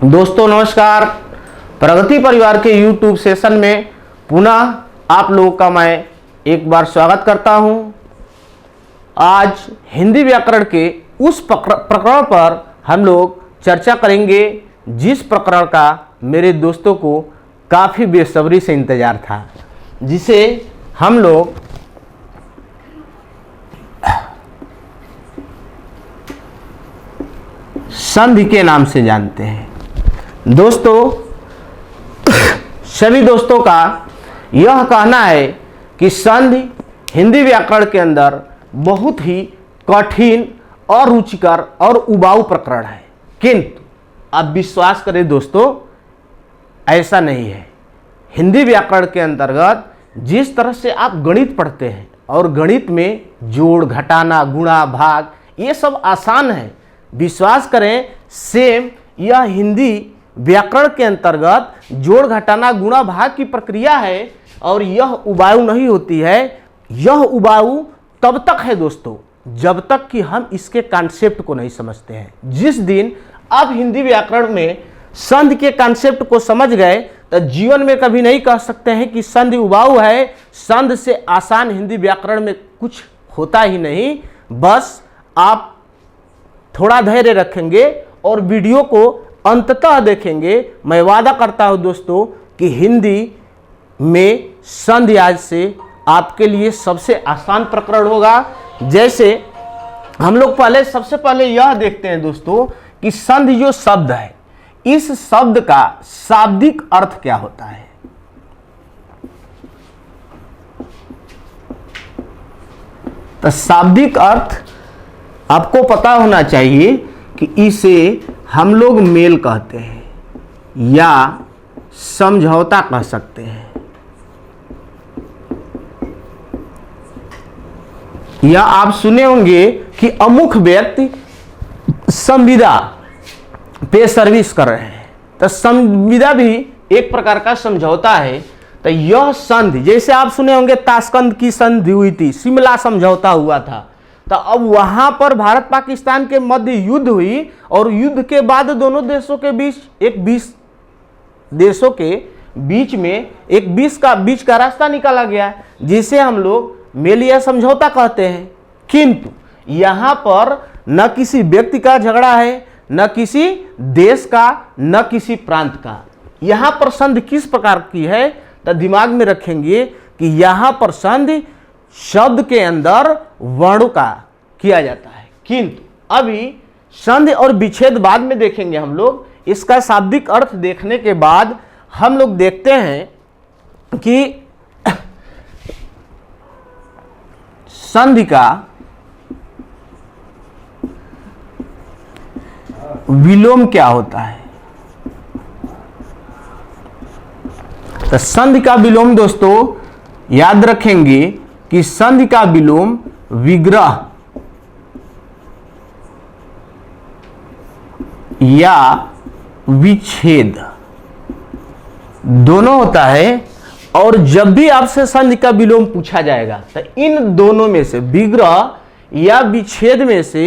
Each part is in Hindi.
दोस्तों नमस्कार। प्रगति परिवार के YouTube सेशन में पुनः आप लोगों का मैं एक बार स्वागत करता हूं। आज हिंदी व्याकरण के उस प्रकरण पर हम लोग चर्चा करेंगे जिस प्रकरण का मेरे दोस्तों को काफ़ी बेसब्री से इंतज़ार था, जिसे हम लोग संधि के नाम से जानते हैं। दोस्तों, सभी दोस्तों का यह कहना है कि संधि हिंदी व्याकरण के अंदर बहुत ही कठिन और रुचिकर और उबाऊ प्रकरण है, किंतु आप विश्वास करें दोस्तों, ऐसा नहीं है। हिंदी व्याकरण के अंतर्गत जिस तरह से आप गणित पढ़ते हैं और गणित में जोड़, घटाना, गुणा, भाग ये सब आसान है। विश्वास करें, सेम यह हिंदी व्याकरण के अंतर्गत जोड़, घटाना, गुणा, भाग की प्रक्रिया है और यह उबाऊ नहीं होती है। यह उबाऊ तब तक है दोस्तों जब तक कि हम इसके कॉन्सेप्ट को नहीं समझते हैं। जिस दिन आप हिंदी व्याकरण में संधि के कॉन्सेप्ट को समझ गए तो जीवन में कभी नहीं कह सकते हैं कि संधि उबाऊ है। संधि से आसान हिंदी व्याकरण में कुछ होता ही नहीं। बस आप थोड़ा धैर्य रखेंगे और वीडियो को अंततः देखेंगे। मैं वादा करता हूं दोस्तों कि हिंदी में संधि आज से आपके लिए सबसे आसान प्रकरण होगा। जैसे हम लोग सबसे पहले यह देखते हैं दोस्तों कि संधि जो शब्द है, इस शब्द का शाब्दिक अर्थ क्या होता है। तो शाब्दिक अर्थ आपको पता होना चाहिए कि इसे हम लोग मेल कहते हैं या समझौता कह सकते हैं, या आप सुने होंगे कि अमुक व्यक्ति संविदा पे सर्विस कर रहे हैं। तो संविदा भी एक प्रकार का समझौता है। तो यह संधि, जैसे आप सुने होंगे ताशकंद की संधि हुई थी, शिमला समझौता हुआ था। तो अब वहां पर भारत पाकिस्तान के मध्य युद्ध हुई और युद्ध के बाद दोनों देशों के बीच एक बीच का रास्ता निकाला गया, जिसे हम लोग मेल या समझौता कहते हैं। किंतु यहां पर न किसी व्यक्ति का झगड़ा है, न किसी देश का, न किसी प्रांत का। यहां पर संधि किस प्रकार की है तो दिमाग में रखेंगे कि यहां पर संधि शब्द के अंदर वर्ण का किया जाता है। किंतु अभी संधि और विच्छेद बाद में देखेंगे हम लोग। इसका शाब्दिक अर्थ देखने के बाद हम लोग देखते हैं कि संधि का विलोम क्या होता है। तो संधि का विलोम दोस्तों याद रखेंगे कि संधि का विलोम विग्रह या विच्छेद दोनों होता है। और जब भी आपसे संधि का विलोम पूछा जाएगा तो इन दोनों में से, विग्रह या विच्छेद में से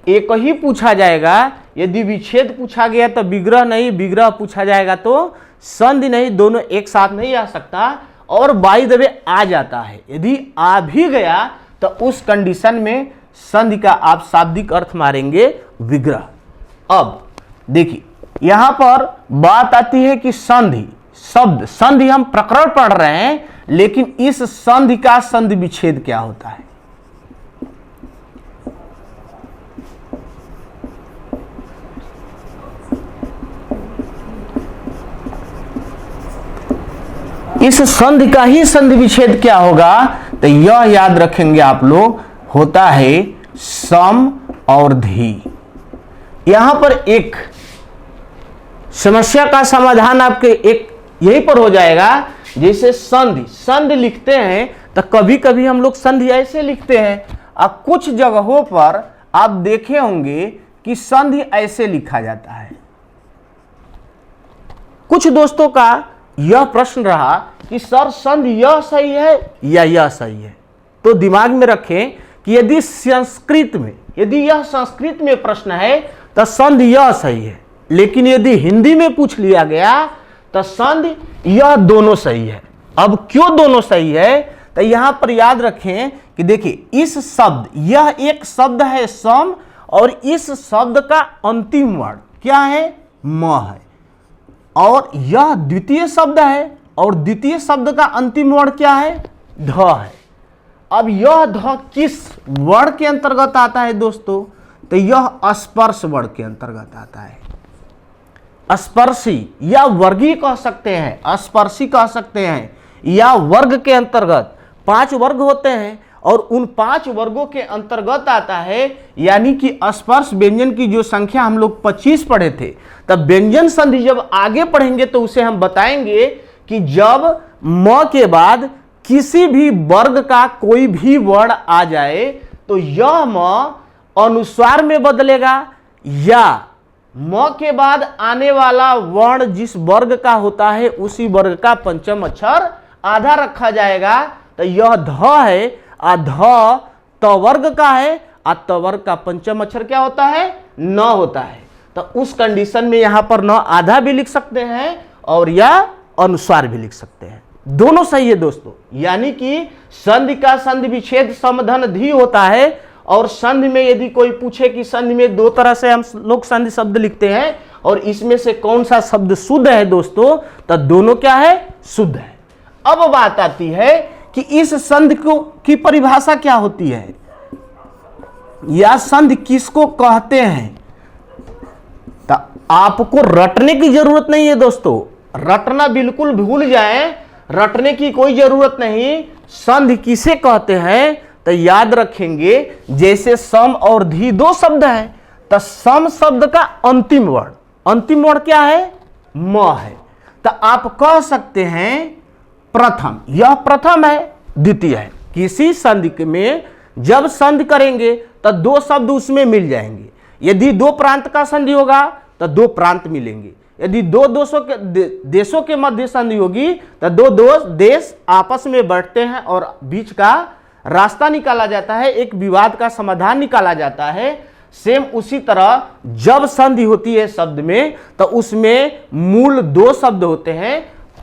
एक ही पूछा जाएगा। यदि विच्छेद पूछा गया तो विग्रह नहीं, विग्रह पूछा जाएगा तो संधि नहीं, दोनों एक साथ नहीं आ सकता। और बाय द वे आ जाता है। यदि आ भी गया तो उस कंडीशन में संधि का आप शाब्दिक अर्थ मारेंगे विग्रह। अब देखिए, यहां पर बात आती है कि संधि संधि हम प्रकरण पढ़ रहे हैं, लेकिन इस संधि का संधि विच्छेद क्या होता है। इस संधि का ही संधि विच्छेद क्या होगा तो यह याद रखेंगे आप लोग, होता है सम और धी। यहां पर एक समस्या का समाधान आपके एक यहीं पर हो जाएगा। जैसे संधि लिखते हैं तो कभी कभी हम लोग संधि ऐसे लिखते हैं। अब कुछ जगहों पर आप देखे होंगे कि संधि ऐसे लिखा जाता है। कुछ दोस्तों का यह प्रश्न रहा कि सर संधि यह सही है या यह सही है। तो दिमाग में रखें कि यदि यह संस्कृत में प्रश्न है तो संधि यह सही है, लेकिन यदि हिंदी में पूछ लिया गया तो संधि यह दोनों सही है। अब क्यों दोनों सही है, तो यहां पर याद रखें कि देखिए इस शब्द, यह एक शब्द है सम, और इस शब्द का अंतिम वर्ण क्या है, म है, और यह द्वितीय शब्द है, और द्वितीय शब्द का अंतिम वर्ण क्या है, ध है। अब यह ध किस वर्ण के अंतर्गत आता है दोस्तों, तो यह स्पर्श वर्ण के अंतर्गत आता है। स्पर्शी या वर्गीय कह सकते हैं, स्पर्शी कह सकते हैं, या वर्ग के अंतर्गत 5 वर्ग होते हैं और उन 5 वर्गों के अंतर्गत आता है। यानी कि स्पर्श व्यंजन की जो संख्या हम लोग 25 पढ़े थे, तब व्यंजन संधि जब आगे पढ़ेंगे तो उसे हम बताएंगे कि जब म के बाद किसी भी वर्ग का कोई भी वर्ण आ जाए तो यह म अनुस्वार में बदलेगा, या म के बाद आने वाला वर्ण जिस वर्ग का होता है उसी वर्ग का पंचम अक्षर आधा रखा जाएगा। तो यह ध है, ध त वर्ग का है, त वर्ग का पंचम अक्षर क्या होता है, न होता है। तो उस कंडीशन में यहां पर न आधा भी लिख सकते हैं और या अनुस्वार भी लिख सकते हैं, दोनों सही है दोस्तों। यानी कि संधि का संधि विच्छेद समधन धी होता है, और संधि में यदि कोई पूछे कि संधि में 2 तरह से हम लोग संधि शब्द लिखते हैं और इसमें से कौन सा शब्द शुद्ध है दोस्तों, तो दोनों क्या है, शुद्ध है। अब बात आती है कि इस संधि को की परिभाषा क्या होती है, या संधि किसको कहते हैं। तो आपको रटने की जरूरत नहीं है दोस्तों, रटना बिल्कुल भूल जाएं, रटने की कोई जरूरत नहीं। संधि किसे कहते हैं तो याद रखेंगे, जैसे सम और धी 2 शब्द हैं, तो सम शब्द का अंतिम वर्ण क्या है, म है। तो आप कह सकते हैं प्रथम, यह प्रथम है, द्वितीय है। किसी संधि में जब संधि करेंगे तो 2 शब्द उसमें मिल जाएंगे। यदि 2 प्रांत का संधि होगा तो 2 प्रांत मिलेंगे। यदि 2 देशों के मध्य संधि होगी तो 2 देश आपस में बढ़ते हैं और बीच का रास्ता निकाला जाता है, एक विवाद का समाधान निकाला जाता है। सेम उसी तरह जब संधि होती है शब्द में तो उसमें मूल 2 शब्द होते हैं।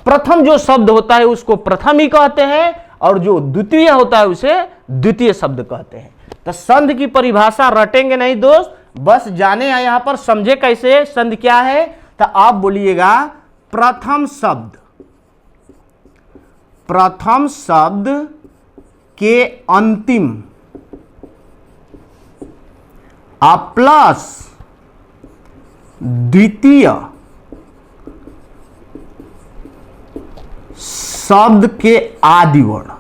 प्रथम जो शब्द होता है उसको प्रथम ही कहते हैं, और जो द्वितीय होता है उसे द्वितीय शब्द कहते हैं। तो संधि की परिभाषा रटेंगे नहीं दोस्त, बस जाने हैं यहां पर, समझे कैसे संधि क्या है। तो आप बोलिएगा प्रथम शब्द के अंतिम प्लस द्वितीय शब्द के आदि वर्ण।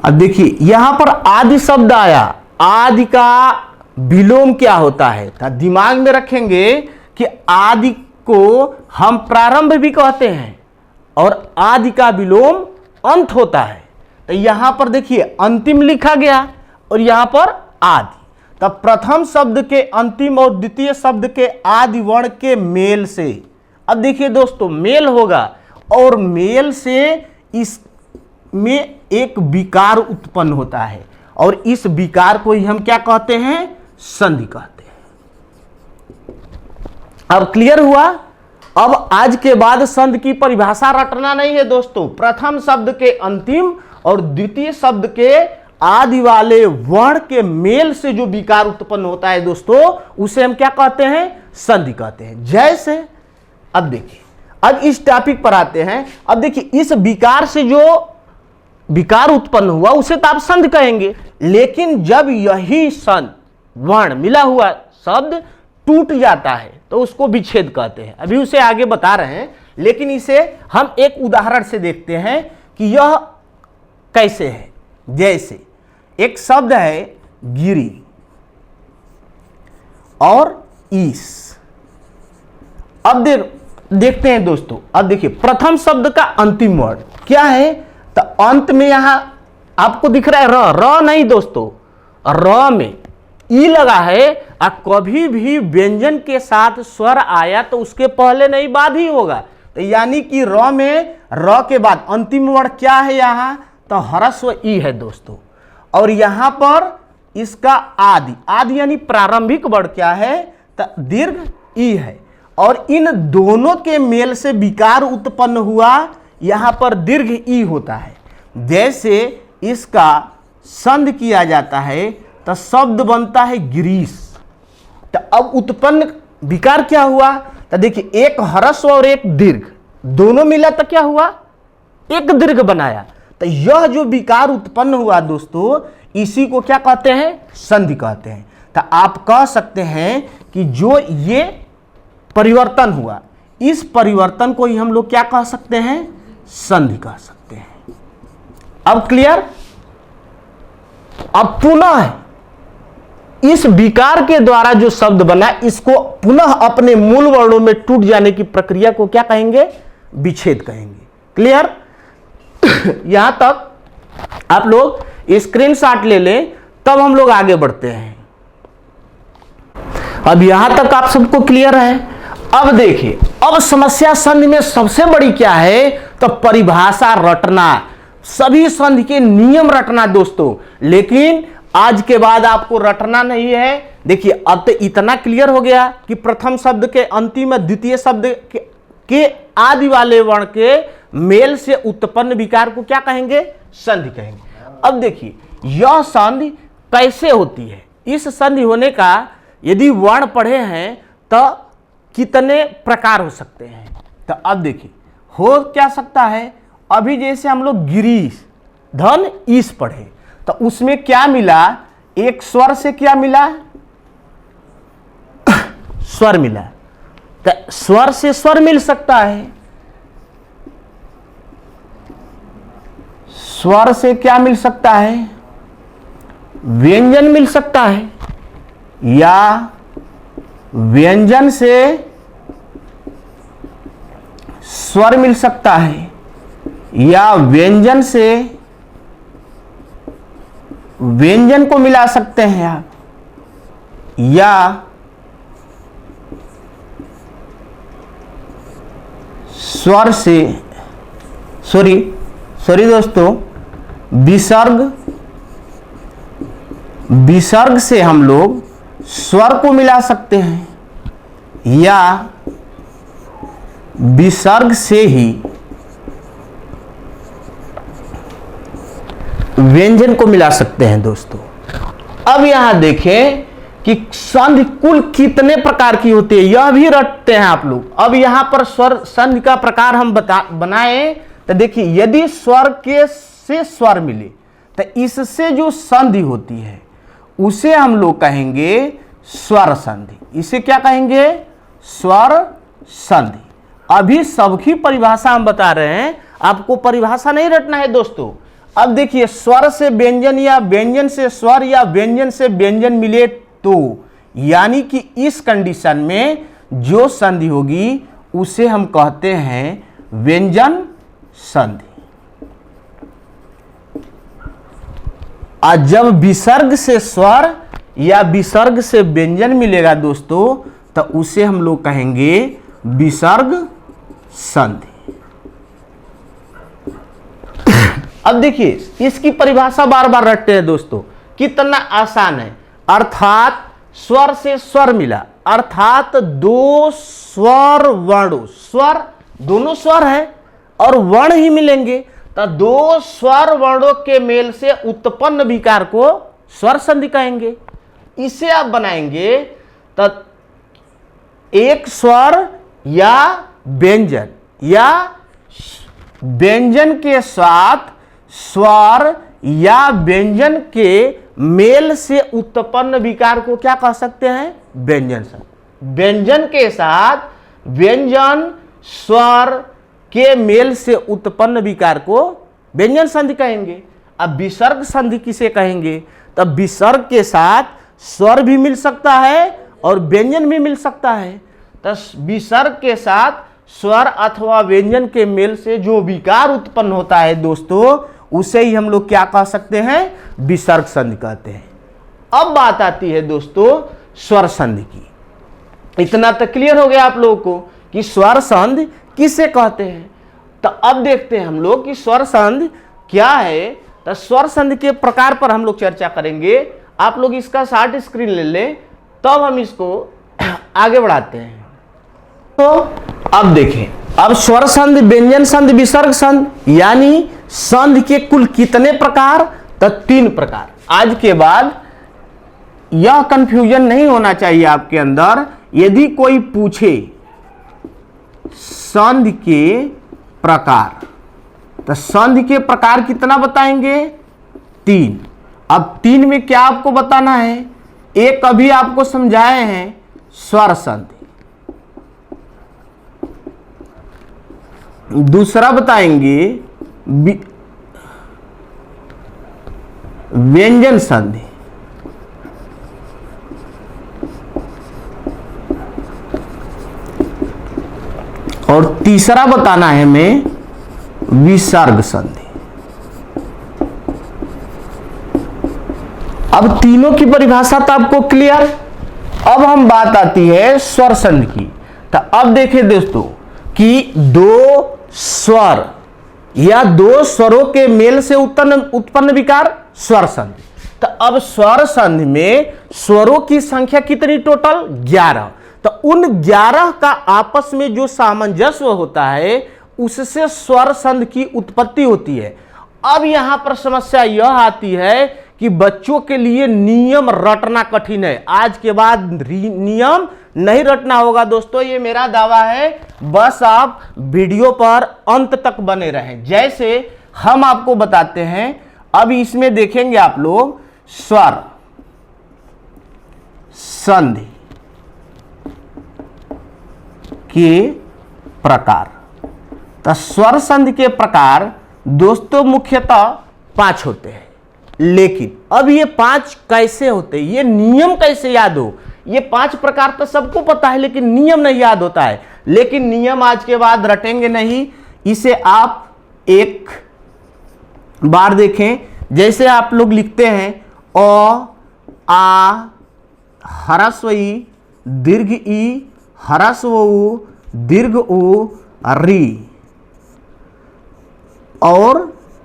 अब देखिए यहां पर आदि शब्द आया, आदि का विलोम क्या होता है, तो दिमाग में रखेंगे कि आदि को हम प्रारंभ भी कहते हैं और आदि का विलोम अंत होता है। तो यहां पर देखिए अंतिम लिखा गया और यहां पर आदि। तब प्रथम शब्द के अंतिम और द्वितीय शब्द के आदि वर्ण के मेल से, अब देखिए दोस्तों मेल होगा और मेल से इसमें एक विकार उत्पन्न होता है, और इस विकार को ही हम क्या कहते हैं, संधि कहते हैं। अब क्लियर हुआ। अब आज के बाद संधि की परिभाषा रटना नहीं है दोस्तों, प्रथम शब्द के अंतिम और द्वितीय शब्द के आदि वाले वर्ण के मेल से जो विकार उत्पन्न होता है दोस्तों, उसे हम क्या कहते हैं, संधि कहते हैं। जैसे अब देखिए, अब इस टॉपिक पर आते हैं। अब देखिए इस विकार से जो विकार उत्पन्न हुआ उसे तो आप संधि कहेंगे, लेकिन जब यही संधि वर्ण मिला हुआ शब्द टूट जाता है तो उसको विच्छेद कहते हैं। अभी उसे आगे बता रहे हैं, लेकिन इसे हम एक उदाहरण से देखते हैं कि यह कैसे है। जैसे एक शब्द है गिरी और ईस। अब देखते हैं दोस्तों, अब देखिए प्रथम शब्द का अंतिम वर्ण क्या है, तो अंत में यहां आपको दिख रहा है र नहीं दोस्तों, र में ई लगा है। और कभी भी व्यंजन के साथ स्वर आया तो उसके पहले नहीं बाद ही होगा। तो यानी कि र में र के बाद अंतिम वर्ण क्या है यहां, तो ह्रस्व ई है दोस्तों। और यहां पर इसका आदि यानी प्रारंभिक वर्ण क्या है, तो दीर्घ ई है, और इन दोनों के मेल से विकार उत्पन्न हुआ, यहां पर दीर्घ ई होता है। जैसे इसका संधि किया जाता है तो शब्द बनता है ग्रीस। तो अब उत्पन्न विकार क्या हुआ, तो देखिए एक ह्रस्व और एक दीर्घ दोनों मिला तो क्या हुआ, एक दीर्घ बनाया। तो यह जो विकार उत्पन्न हुआ दोस्तों, इसी को क्या कहते हैं, संधि कहते हैं। तो आप कह सकते हैं कि जो ये परिवर्तन हुआ, इस परिवर्तन को ही हम लोग क्या कह सकते हैं, संधि कह सकते हैं। अब क्लियर। अब पुनः इस विकार के द्वारा जो शब्द बना, इसको पुनः अपने मूल वर्णों में टूट जाने की प्रक्रिया को क्या कहेंगे, विच्छेद कहेंगे। क्लियर। यहां तक आप लोग स्क्रीनशॉट ले लें, तब हम लोग आगे बढ़ते हैं। अब यहां तक आप सबको क्लियर है। अब देखिए, अब समस्या संधि में सबसे बड़ी क्या है, तो परिभाषा रटना, सभी संधि के नियम रटना दोस्तों। लेकिन आज के बाद आपको रटना नहीं है। देखिए अब तो इतना क्लियर हो गया कि प्रथम शब्द के अंतिम द्वितीय शब्द के आदि वाले वर्ण के मेल से उत्पन्न विकार को क्या कहेंगे, संधि कहेंगे। अब देखिए यह संधि कैसे होती है, इस संधि होने का यदि वर्ण पढ़े हैं तो कितने प्रकार हो सकते हैं। तो अब देखिए हो क्या सकता है, अभी जैसे हम लोग गिरीश धन ईश पढ़े तो उसमें क्या मिला, एक स्वर से क्या मिला, स्वर मिला। तो स्वर से स्वर मिल सकता है, स्वर से क्या मिल सकता है, व्यंजन मिल सकता है, या व्यंजन से स्वर मिल सकता है, या व्यंजन से व्यंजन को मिला सकते हैं आप, या स्वर से सॉरी दोस्तों, विसर्ग से हम लोग स्वर को मिला सकते हैं, या विसर्ग से ही व्यंजन को मिला सकते हैं दोस्तों। अब यहां देखें कि संधि कुल कितने प्रकार की होती है, यह भी रटते हैं आप लोग। अब यहां पर स्वर संधि का प्रकार हम बनाए तो देखिए, यदि स्वर के से स्वर मिले तो इससे जो संधि होती है उसे हम लोग कहेंगे स्वर संधि। इसे क्या कहेंगे, स्वर संधि। अभी सबकी परिभाषा हम बता रहे हैं, आपको परिभाषा नहीं रटना है दोस्तों। अब देखिए, स्वर से व्यंजन या व्यंजन से स्वर या व्यंजन से व्यंजन मिले तो, यानी कि इस कंडीशन में जो संधि होगी उसे हम कहते हैं व्यंजन संधि। और जब विसर्ग से स्वर या विसर्ग से व्यंजन मिलेगा दोस्तों, तो उसे हम लोग कहेंगे विसर्ग संधि। अब देखिए, इसकी परिभाषा बार बार रटते हैं दोस्तों, कितना आसान है। अर्थात स्वर से स्वर मिला, अर्थात दो स्वर वर्णों, स्वर दोनों स्वर है और वर्ण ही मिलेंगे, तो दो स्वर वर्णों के मेल से उत्पन्न विकार को स्वर संधि कहेंगे। इसे आप बनाएंगे तो एक स्वर या व्यंजन, या व्यंजन के साथ स्वर या व्यंजन के मेल से उत्पन्न विकार को क्या कह सकते हैं, व्यंजन संधि। व्यंजन के साथ व्यंजन स्वर के मेल से उत्पन्न विकार को व्यंजन संधि कहेंगे। अब विसर्ग संधि किसे कहेंगे, तब विसर्ग के साथ स्वर भी मिल सकता है और व्यंजन भी मिल सकता है। तो विसर्ग के साथ स्वर अथवा व्यंजन के मेल से जो विकार उत्पन्न होता है दोस्तों, उसे ही हम लोग क्या कह सकते हैं, विसर्ग संधि कहते हैं। अब बात आती है दोस्तों स्वर संधि की। इतना तो क्लियर हो गया आप लोगों को कि स्वर संधि किसे कहते हैं। तो अब देखते हैं हम लोग कि स्वर संधि क्या है। तो स्वर संधि के प्रकार पर हम लोग चर्चा करेंगे। आप लोग इसका शॉर्ट स्क्रीन ले लें, तब हम इसको आगे बढ़ाते हैं। तो अब देखें, अब स्वर संधि, व्यंजन संधि, विसर्ग संधि, यानी संधि के कुल कितने प्रकार? तो 3 प्रकार। आज के बाद यह कंफ्यूजन नहीं होना चाहिए आपके अंदर। यदि कोई पूछे संधि के प्रकार, तो संधि के प्रकार कितना बताएंगे? 3। अब 3 में क्या आपको बताना है? एक अभी आपको समझाए हैं, स्वर संधि। दूसरा बताएंगे व्यंजन संधि। और तीसरा बताना है हमें विसर्ग संधि। अब तीनों की परिभाषा तो आपको क्लियर। अब हम बात आती है स्वर संधि की। तो अब देखिए दोस्तों कि 2 स्वर या 2 स्वरों के मेल से उत्पन्न विकार स्वर संधि। तो अब स्वर संधि में स्वरों की संख्या कितनी? टोटल 11। तो उन 11 का आपस में जो सामंजस्य होता है उससे स्वर संधि की उत्पत्ति होती है। अब यहां पर समस्या यह आती है कि बच्चों के लिए नियम रटना कठिन है। आज के बाद नियम नहीं रटना होगा दोस्तों, ये मेरा दावा है। बस आप वीडियो पर अंत तक बने रहें। जैसे हम आपको बताते हैं, अब इसमें देखेंगे आप लोग स्वर संधि के प्रकार। तो स्वर संधि के प्रकार दोस्तों मुख्यतः 5 होते हैं। लेकिन अब ये 5 कैसे होते हैं, ये नियम कैसे याद हो? ये 5 प्रकार तो सबको पता है, लेकिन नियम नहीं याद होता है। लेकिन नियम आज के बाद रटेंगे नहीं, इसे आप एक बार देखें। जैसे आप लोग लिखते हैं अ, आ, ह्रस्व ई, दीर्घ ई, ह्रस्व उ, दीर्घ उ, री और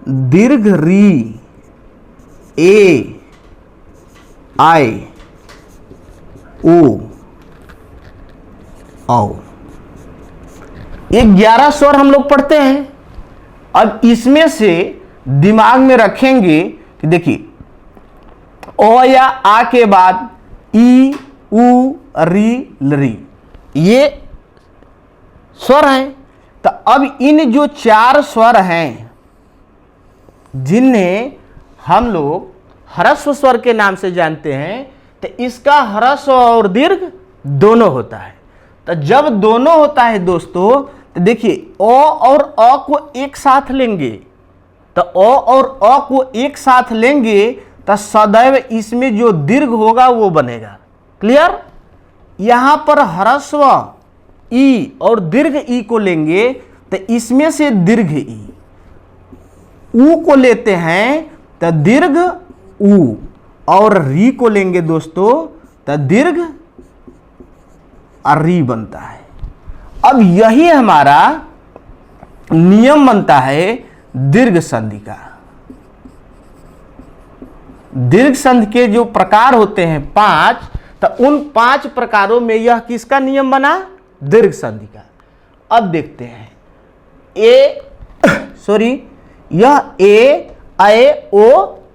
दीर्घ री, ए, आई, ओ, औ। ये 11 स्वर हम लोग पढ़ते हैं। अब इसमें से दिमाग में रखेंगे कि देखिए ओ या आ के बाद ई, उ, री, लरी, ये स्वर हैं। तो अब इन जो 4 स्वर हैं जिन्हें हम लोग ह्रस्व स्वर के नाम से जानते हैं, तो इसका ह्रस्व और दीर्घ दोनों होता है। तो जब दोनों होता है दोस्तों, तो देखिए ओ और अ को एक साथ लेंगे, तो ओ और अ को एक साथ लेंगे तो सदैव इसमें जो दीर्घ होगा वो बनेगा। क्लियर? यहां पर ह्रस्व ई और दीर्घ ई को लेंगे तो इसमें से दीर्घ ई, ऊ को लेते हैं तो दीर्घ ऊ, और री को लेंगे दोस्तों तो दीर्घ री बनता है। अब यही हमारा नियम बनता है दीर्घ संधि का। दीर्घ संधि के जो प्रकार होते हैं 5, तो उन 5 प्रकारों में यह किसका नियम बना? दीर्घ संधि का। अब देखते हैं यह ए, ओ,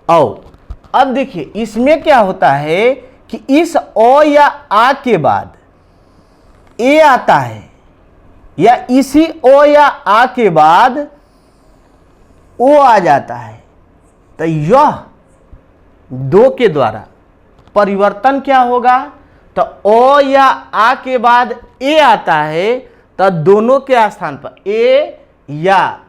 औ। अब देखिए इसमें क्या होता है कि इस ओ या आ के बाद ए आता है, या इसी ओ या आ के बाद ओ आ जाता है। तो यह 2 के द्वारा परिवर्तन क्या होगा? तो ओ या आ के बाद ए आता है, तो दोनों के स्थान पर ए या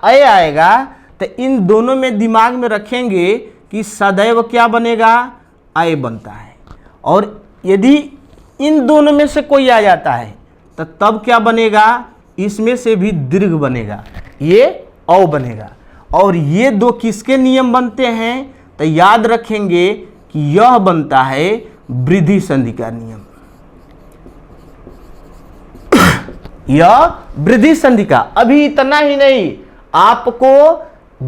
ए आएगा। तो इन दोनों में दिमाग में रखेंगे कि सदैव क्या बनेगा? ए बनता है। और यदि इन दोनों में से कोई आ जाता है तो तब क्या बनेगा? इसमें से भी दीर्घ बनेगा, ये औ बनेगा। और ये 2 किसके नियम बनते हैं? तो याद रखेंगे कि यह बनता है वृद्धि संधि का नियम। यह वृद्धि संधि का। अभी इतना ही नहीं, आपको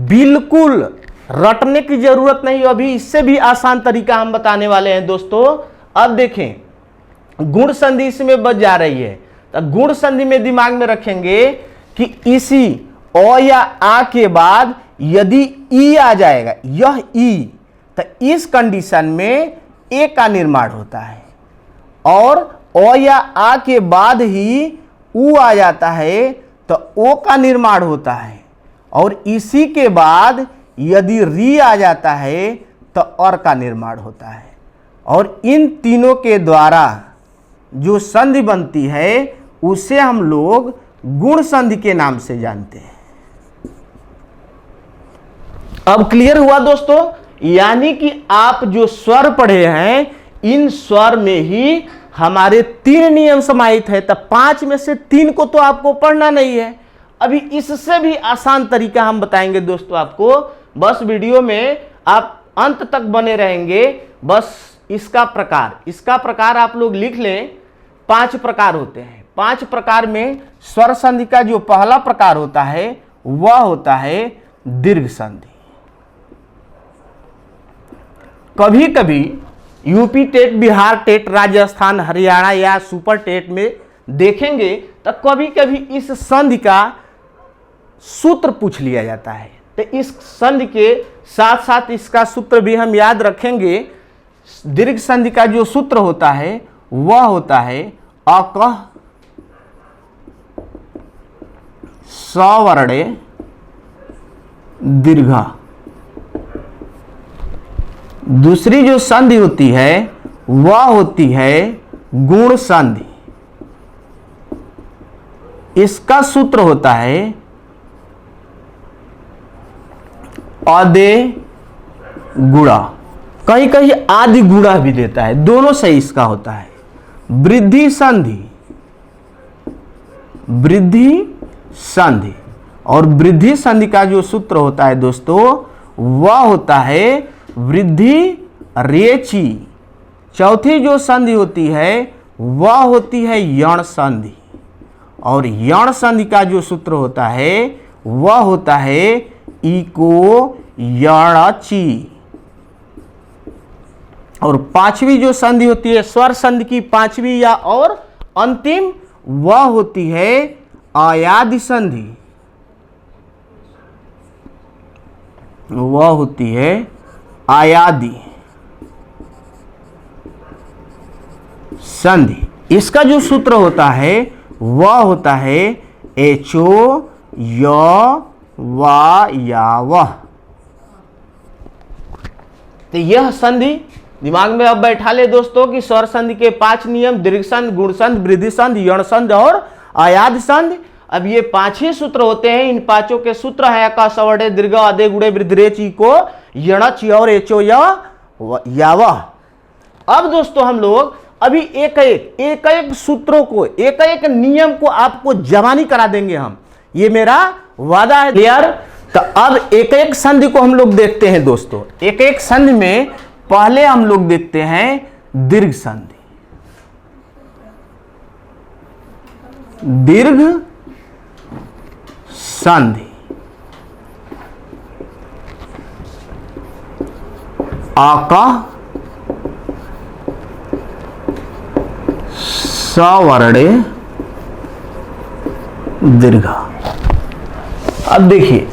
बिल्कुल रटने की जरूरत नहीं, अभी इससे भी आसान तरीका हम बताने वाले हैं दोस्तों। अब देखें, गुण संधि इसमें बच जा रही है, तो गुण संधि में दिमाग में रखेंगे कि इसी अ या आ के बाद यदि ई आ जाएगा, यह ई, तो इस कंडीशन में ए का निर्माण होता है, और अ या आ के बाद ही उ आ जाता है तो ओ का निर्माण होता है, और इसी के बाद यदि री आ जाता है तो और का निर्माण होता है। और इन तीनों के द्वारा जो संधि बनती है उसे हम लोग गुण संधि के नाम से जानते हैं। अब क्लियर हुआ दोस्तों? यानी कि आप जो स्वर पढ़े हैं, इन स्वर में ही हमारे 3 नियम समाहित है, तब 5 में से 3 को तो आपको पढ़ना नहीं है। अभी इससे भी आसान तरीका हम बताएंगे दोस्तों आपको, बस वीडियो में आप अंत तक बने रहेंगे। बस इसका प्रकार आप लोग लिख लें। 5 प्रकार होते हैं। 5 प्रकार में स्वर संधि का जो पहला प्रकार होता है वह होता है दीर्घ संधि। कभी कभी UP TET, Bihar TET, Rajasthan, Haryana या सुपर टेट में देखेंगे तो कभी कभी इस संधि का सूत्र पूछ लिया जाता है, तो इस संधि के साथ साथ इसका सूत्र भी हम याद रखेंगे। दीर्घ संधि का जो सूत्र होता है वह होता है अकः सवर्णे दीर्घा। दूसरी जो संधि होती है वह होती है गुण संधि। इसका सूत्र होता है आदे गुणा, कहीं कहीं आदि गुणा भी देता है, दोनों सही इसका होता है। वृद्धि संधि, वृद्धि संधि, और वृद्धि संधि का जो सूत्र होता है दोस्तों वह होता है वृद्धि रेची। चौथी जो संधि होती है वह होती है यण संधि, और यण संधि का जो सूत्र होता है वह होता है इको यणची। और 5वीं जो संधि होती है स्वर संधि की 5वीं या और अंतिम, वह होती है आयादि संधि। वह होती है आयादि संधि। इसका जो सूत्र होता है वह होता है एचो य वा या वह। तो यह संधि दिमाग में अब बैठा ले दोस्तों कि स्वर संधि के 5 नियम, दीर्घ संधि, गुण संधि, वृद्धि संधि, यण संधि और आयाद संधि। अब ये 5 ही सूत्र होते हैं। इन 5 के सूत्र है का सवर्णे दीर्घ आदे गुणे वृद्धि को यणच और एचो या वह। अब दोस्तों हम लोग अभी एक एक सूत्रों को, एक एक नियम को आपको जवानी करा देंगे हम, ये मेरा वादा है। क्लियर? तो अब एक एक संधि को हम लोग देखते हैं दोस्तों। एक एक संधि में पहले हम लोग देखते हैं दीर्घ संधि। दीर्घ संधि आका सवर्णे दीर्घा। अब देखिए,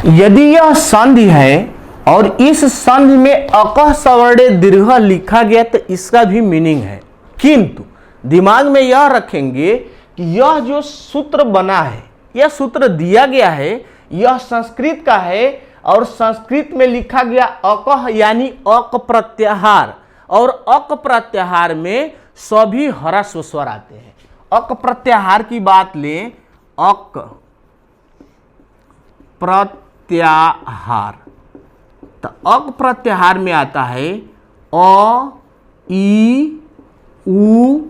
यदि यह संधि है और इस संधि में अकः सवर्णे दीर्घ लिखा गया तो इसका भी मीनिंग है, किंतु दिमाग में यह रखेंगे कि यह जो सूत्र बना है, यह सूत्र दिया गया है, यह संस्कृत का है और संस्कृत में लिखा गया अकः यानी अक प्रत्याहार, और अक प्रत्याहार में सभी ह्रस्व स्वर आते हैं। अक प्रत्याहार की बात लें, अक प्रत्याहार, तो अक प्रत्याहार में आता है अ, ई, उ,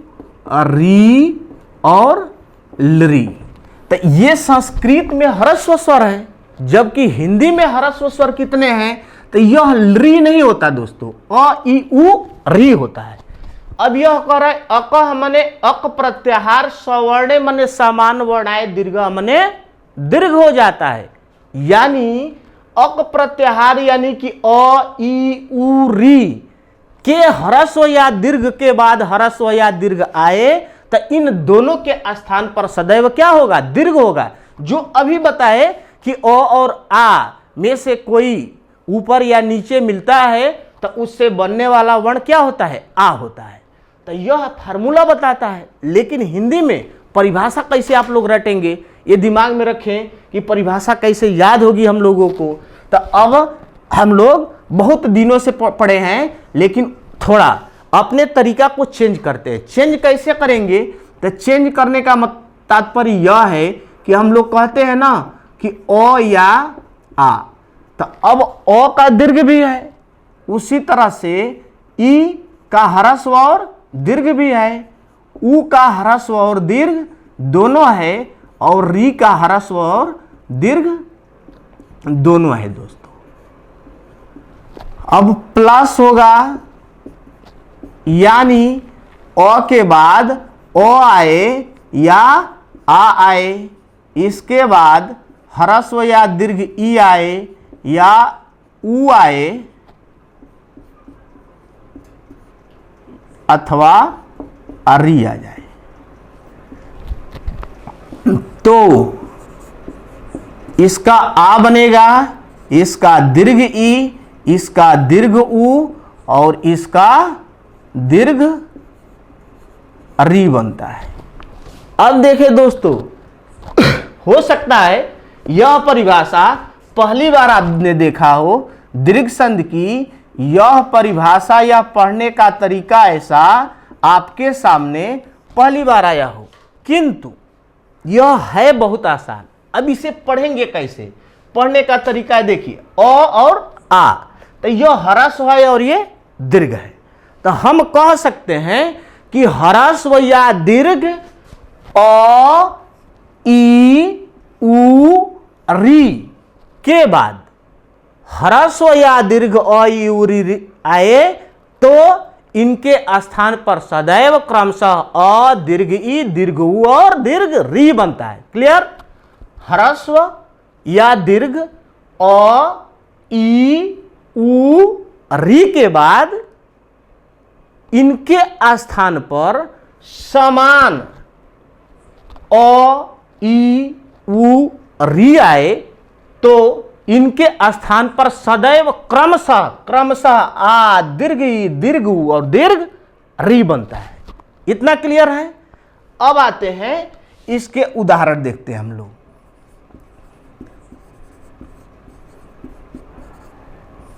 री और लरी। तो ये संस्कृत में ह्रस्व स्वर है, जबकि हिंदी में ह्रस्व स्वर कितने हैं? तो यह री नहीं होता दोस्तों, अ, ई, उ, री होता है। अब यह कह रहा है अकः मने अक प्रत्याहार, सवर्णे मने समान वर्णाए, दीर्घ मने दीर्घ हो जाता है। यानी अक प्रत्याहार यानी कि अ ई उ री के ह्रस्व या दीर्घ के बाद ह्रस्व या दीर्घ आए तो इन दोनों के स्थान पर सदैव क्या होगा, दीर्घ होगा। जो अभी बताए कि अ और आ में से कोई ऊपर या नीचे मिलता है तो उससे बनने वाला वर्ण क्या होता है, आ होता है। तो यह फार्मूला बताता है, लेकिन हिंदी में परिभाषा कैसे आप लोग रटेंगे, ये दिमाग में रखें कि परिभाषा कैसे याद होगी हम लोगों को। तो अब हम लोग बहुत दिनों से पढ़े हैं, लेकिन थोड़ा अपने तरीका को चेंज करते हैं। चेंज कैसे करेंगे, तो चेंज करने का तात्पर्य यह है कि हम लोग कहते हैं ना कि अ या आ, तो अब अ का दीर्घ भी है, उसी तरह से ई का ह्रस्व और दीर्घ भी है, उ का ह्रस्व और दीर्घ दोनों है, और री का ह्रस्व और दीर्घ दोनों है दोस्तों। अब प्लस होगा, यानी अ के बाद अ आए या आ आए, इसके बाद ह्रस्व या दीर्घ ई आए या उ आए, अथवा री आ जाए। तो इसका आ बनेगा, इसका दीर्घ ई, इसका दीर्घ उ और इसका दीर्घ री बनता है। अब देखिए दोस्तों, हो सकता है यह परिभाषा पहली बार आपने देखा हो, दीर्घ संधि की यह परिभाषा या पढ़ने का तरीका ऐसा आपके सामने पहली बार आया हो, किंतु यह है बहुत आसान। अब इसे पढ़ेंगे कैसे, पढ़ने का तरीका देखिए, अ और आ, तो यह ह्रस्व है और ये दीर्घ है। तो हम कह सकते हैं कि ह्रस्व या दीर्घ अ ई उ री के बाद ह्रस्व या दीर्घ अ ई उ री आए तो इनके स्थान पर सदैव क्रमशः अ दीर्घ ई दीर्घ उ और दीर्घ री बनता है। क्लियर? ह्रस्व या दीर्घ अ ई उ री के बाद इनके स्थान पर समान अ ई उ री आए तो इनके स्थान पर सदैव क्रमशः आ दीर्घ ई दीर्घ उ और दीर्घ री बनता है। इतना क्लियर है? अब आते हैं इसके उदाहरण देखते हैं हम लोग।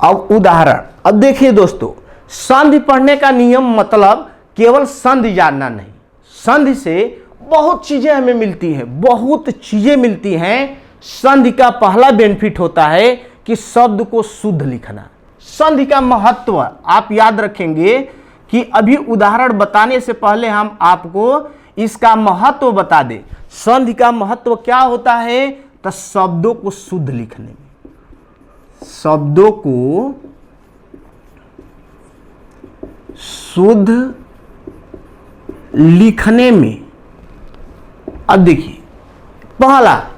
अब उदाहरण, अब देखिए दोस्तों, संधि पढ़ने का नियम मतलब केवल संधि जानना नहीं, संधि से बहुत चीजें हमें मिलती हैं, बहुत चीजें मिलती हैं। संधि का पहला बेनिफिट होता है कि शब्द को शुद्ध लिखना। संधि का महत्व आप याद रखेंगे कि अभी उदाहरण बताने से पहले हम आपको इसका महत्व बता दें। संधि का महत्व क्या होता है, तो शब्दों को शुद्ध लिखने में, शब्दों को शुद्ध लिखने में। अब देखिए,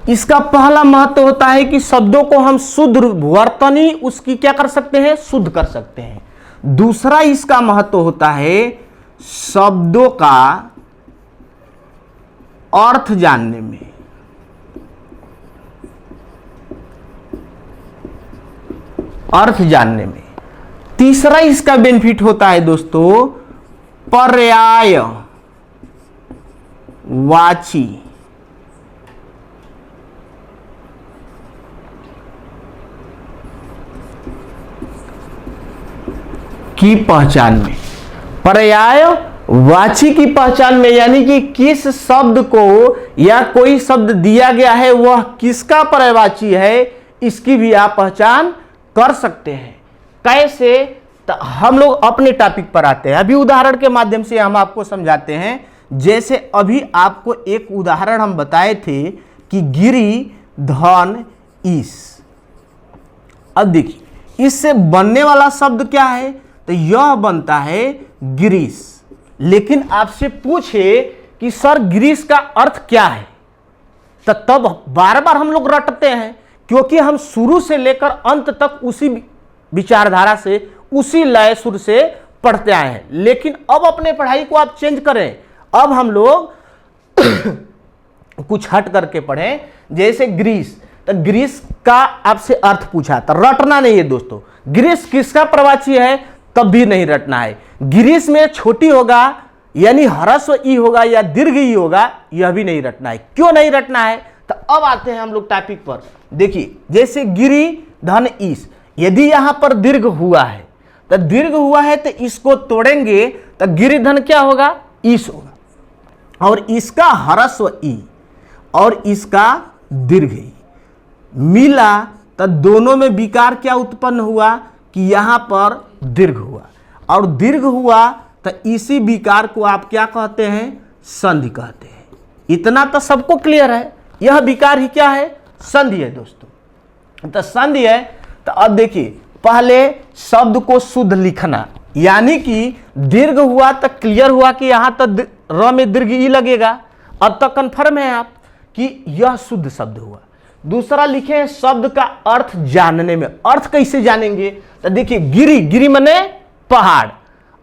इसका पहला महत्व होता है कि शब्दों को हम शुद्ध वर्तनी उसकी क्या कर सकते हैं, शुद्ध कर सकते हैं। दूसरा इसका महत्व होता है शब्दों का अर्थ जानने में। अर्थ जानने में। तीसरा इसका बेनिफिट होता है दोस्तों पर्यायवाची की पहचान में। पर्यायवाची की पहचान में यानी कि किस शब्द को या कोई शब्द दिया गया है वह किसका पर्यायवाची है, इसकी भी आप पहचान कर सकते हैं। कैसे, तो हम लोग अपने टॉपिक पर आते हैं। अभी उदाहरण के माध्यम से हम आपको समझाते हैं। जैसे अभी आपको एक उदाहरण हम बताए थे कि गिरी धन ईश। अब देखिए इससे बनने वाला शब्द क्या है, तो यह बनता है गिरीश। लेकिन आपसे पूछे कि सर गिरीश का अर्थ क्या है, तो तब बार बार हम लोग रटते हैं क्योंकि हम शुरू से लेकर अंत तक उसी विचारधारा से, उसी लय सुर से पढ़ते आए हैं। लेकिन अब अपने पढ़ाई को आप चेंज करें, अब हम लोग कुछ हट करके पढ़ें। जैसे ग्रीस, तो ग्रीस का आपसे अर्थ पूछा, तो रटना नहीं है दोस्तों। ग्रीस किसका प्रवाची है तब भी नहीं रटना है। ग्रीस में छोटी होगा यानी ह्रस्व ई होगा या दीर्घ ई होगा, यह भी नहीं रटना है। क्यों नहीं रटना है? तो अब आते हैं हम लोग टॉपिक पर। देखिए जैसे गिरी धन ईस, यदि यहां पर दीर्घ हुआ है तो दीर्घ हुआ है तो इसको तोड़ेंगे तो गिरिधन क्या होगा? ईस होगा। और इसका ह्रस्व ई और इसका दीर्घ ई मिला तो दोनों में विकार क्या उत्पन्न हुआ कि यहां पर दीर्घ हुआ, और दीर्घ हुआ तो इसी विकार को आप क्या कहते हैं? संधि कहते हैं। इतना तो सबको क्लियर है। यह विकार ही क्या है? संधि है दोस्तों। तो संधि है। तो अब देखिए पहले शब्द को शुद्ध लिखना, यानी कि दीर्घ हुआ तो क्लियर हुआ कि यहां तक र में दीर्घ ई लगेगा। अब तक कन्फर्म है आप कि यह शुद्ध शब्द हुआ। दूसरा लिखे शब्द का अर्थ जानने में। अर्थ कैसे जानेंगे? तो देखिए गिरी, गिरी मने पहाड़।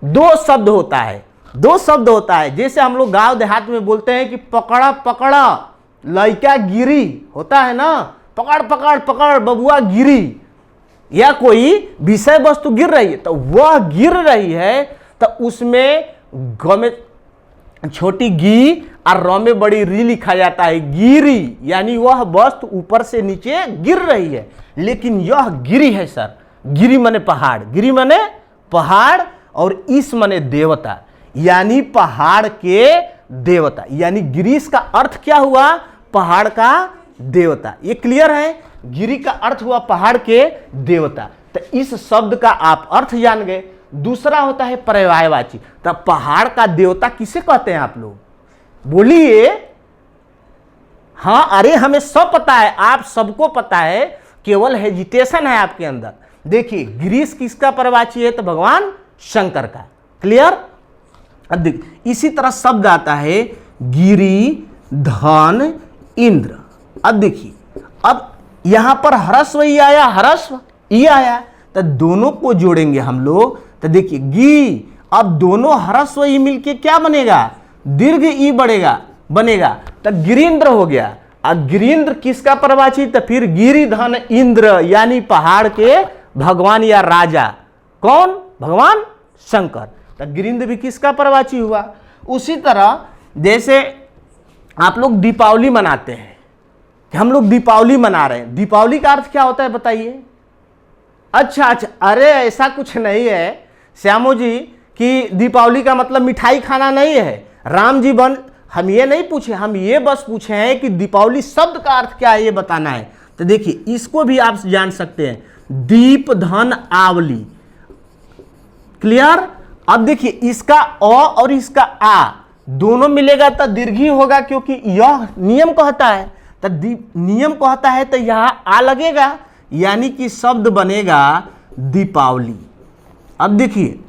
दो शब्द होता है, दो शब्द होता है। जैसे हम लोग गांव देहात में बोलते हैं कि पकड़ा पकड़ा लड़का गिरी, होता है ना, पकड़ पकड़ पकड़ बबुआ गिरी, या कोई विषय वस्तु गिर रही है तो वह गिर रही है, तो उसमें ग में छोटी गी और र में बड़ी री लिखा जाता है, गिरी, यानी वह वस्तु ऊपर से नीचे गिर रही है। लेकिन यह गिरी है सर। गिरी मने पहाड़, गिरी मने पहाड़, और इस मने देवता, यानी पहाड़ के देवता। यानी गिरीश का अर्थ क्या हुआ? पहाड़ का देवता। ये क्लियर है? गिरी का अर्थ हुआ पहाड़ के देवता। तो इस शब्द का आप अर्थ जान गए। दूसरा होता है पर्यायवाची। तो पहाड़ का देवता किसे कहते हैं आप लोग? बोलिए। हाँ, अरे हमें सब पता है, आप सबको पता है, केवल हेजिटेशन है आपके अंदर। देखिए गिरीश किसका पर्यायवाची है? तो भगवान शंकर का। क्लियर? अब देखिए इसी तरह शब्द आता है गिरी धन इंद्र। अब देखिए अब यहां पर ह्रस्व ई आया, ह्रस्व ई आया, तो दोनों को जोड़ेंगे हम लोग। तो देखिए गी, अब दोनों ह्रस्व ई मिलके क्या बनेगा? दीर्घ ई बढ़ेगा बनेगा, तो गिरीन्द्र हो गया। अब गिरीन्द्र किसका पर्यायवाची? तो फिर गिरिधन इंद्र, यानी पहाड़ के भगवान या राजा। कौन? भगवान शंकर। तो गिरिन्द्र भी किसका पर्यायवाची हुआ? उसी तरह जैसे आप लोग दीपावली मनाते हैं कि हम लोग दीपावली मना रहे हैं, दीपावली का अर्थ क्या होता है बताइए? अच्छा अच्छा, अरे ऐसा कुछ नहीं है श्यामो जी कि दीपावली का मतलब मिठाई खाना नहीं है। राम जी हम ये नहीं पूछे, हम ये बस पूछे हैं कि दीपावली शब्द का अर्थ क्या है ये बताना है। तो देखिए इसको भी आप जान सकते हैं, दीप धन आवली। क्लियर? अब देखिए इसका अ और इसका आ दोनों मिलेगा तो दीर्घी होगा, क्योंकि यह नियम कहता है। तो नियम कहता है तो यहां आ लगेगा, यानी कि शब्द बनेगा दीपावली। अब देखिए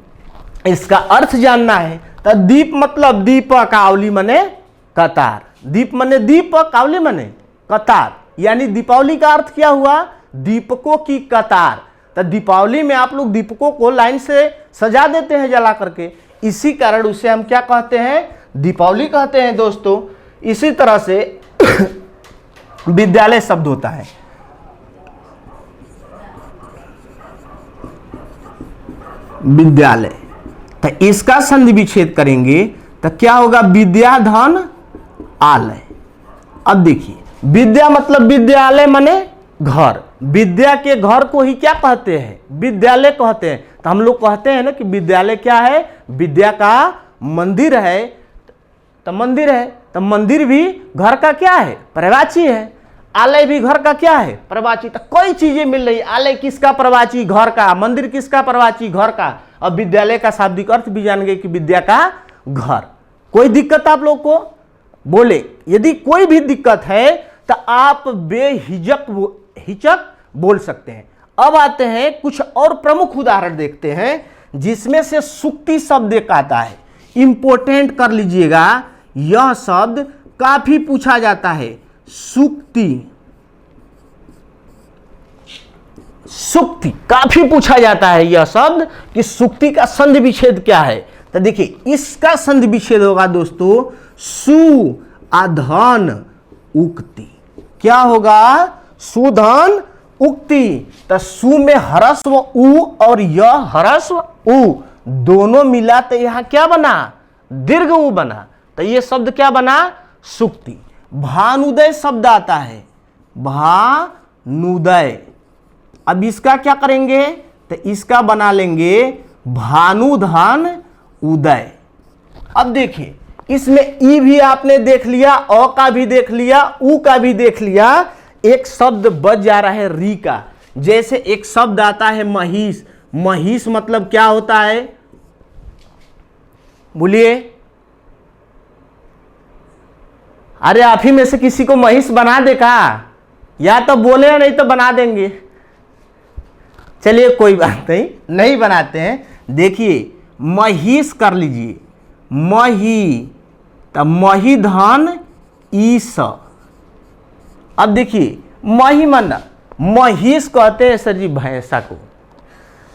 इसका अर्थ जानना है। तो दीप मतलब दीपक, आवली मने कतार। दीप मने दीपक, आवली मने कतार, यानी दीपावली का अर्थ क्या हुआ? दीपकों की कतार। तो दीपावली में आप लोग दीपकों को लाइन से सजा देते हैं जला करके, इसी कारण उसे हम क्या कहते हैं? दीपावली कहते हैं दोस्तों। इसी तरह से विद्यालय शब्द होता है। विद्यालय, तो इसका संधि विच्छेद करेंगे तो क्या होगा? विद्या धन आलय। अब देखिए विद्या मतलब विद्यालय माने घर। विद्या के घर को ही क्या कहते हैं? विद्यालय कहते हैं। तो हम लोग कहते हैं ना कि विद्यालय क्या है? विद्या का मंदिर है। तो मंदिर है, तो मंदिर भी घर का क्या है? पर्यायवाची है। आलय भी घर का क्या है? पर्यायवाची। तो कई चीजें मिल रही। आलय किसका पर्यायवाची? घर का। मंदिर किसका पर्यायवाची? घर का। अब विद्यालय का शाब्दिक अर्थ भी जान गए कि विद्या का घर। कोई दिक्कत आप लोग को? बोले। यदि कोई भी दिक्कत है तो आप बेहिचक बोल सकते हैं। अब आते हैं कुछ और प्रमुख उदाहरण देखते हैं, जिसमें से सुक्ति शब्द एक आता है। इंपोर्टेंट कर लीजिएगा, यह शब्द काफी पूछा जाता है। सुक्ति सुक्ति, काफी पूछा जाता है यह शब्द कि सुक्ति का संधि विच्छेद क्या है। तो देखिए इसका संधि विच्छेद होगा दोस्तों सु अधन उक्ति। क्या होगा? सुधन उक्ति। तो सु में ह्रस्व उ और यह ह्रस्व उ दोनों मिला तो यहां क्या बना? दीर्घ उ बना। तो ये शब्द क्या बना? सुक्ति। भानुदय शब्द आता है, भानुदय। अब इसका क्या करेंगे? तो इसका बना लेंगे भानुधन उदय। अब देखिए इसमें ई भी आपने देख लिया, अ का भी देख लिया, उ का भी देख लिया। एक शब्द बच जा रहा है री का। जैसे एक शब्द आता है महिष। महिष मतलब क्या होता है? बोलिए। अरे आप ही में से किसी को महिष बना दे का? या तो बोले नहीं तो बना देंगे। चलिए कोई बात नहीं, नहीं बनाते हैं। देखिए महिष कर लीजिए, मही, तब मही धन ईस। अब देखिए मही मन महिष कहते हैं सर जी भैंसा को,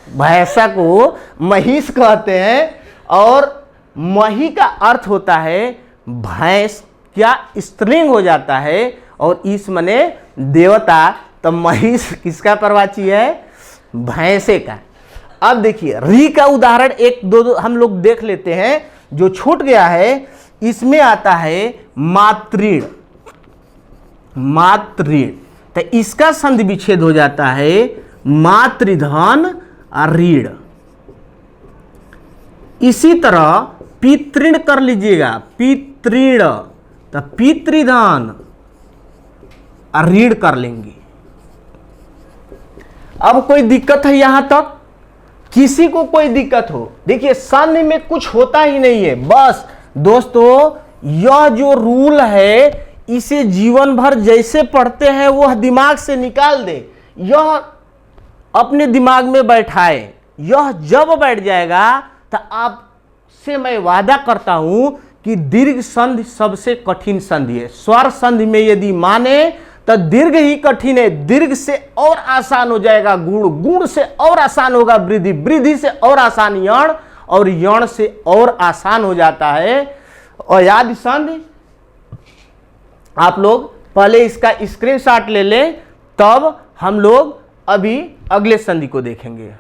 भैंसा को महिष कहते हैं। और मही का अर्थ होता है भैंस, क्या स्त्रीलिंग हो जाता है। और इस मने देवता। तो महिष किसका प्रवाची है? भैंसे का। अब देखिए री का उदाहरण एक दो हम लोग देख लेते हैं जो छूट गया है। इसमें आता है मातृण, मातृण। तो इसका संधि विच्छेद हो जाता है मातृधन ऋण। इसी तरह पितृण कर लीजिएगा, पितृण। तो पितृधन ऋण कर लेंगे। अब कोई दिक्कत है यहां तक? किसी को कोई दिक्कत हो? देखिए संधि में कुछ होता ही नहीं है। बस दोस्तों यह जो रूल है इसे जीवन भर जैसे पढ़ते हैं वह दिमाग से निकाल दे, यह अपने दिमाग में बैठाए। यह जब बैठ जाएगा तो आपसे मैं वादा करता हूं कि दीर्घ संधि सबसे कठिन संधि है। स्वर संधि में यदि माने तो दीर्घ ही कठिन है। दीर्घ से और आसान हो जाएगा गुण, गुण से और आसान होगा वृद्धि, वृद्धि से और आसान यण, और यण से और आसान हो जाता है अयादि संधि। आप लोग पहले इसका स्क्रीनशॉट ले लें, तब हम लोग अभी अगले संधि को देखेंगे।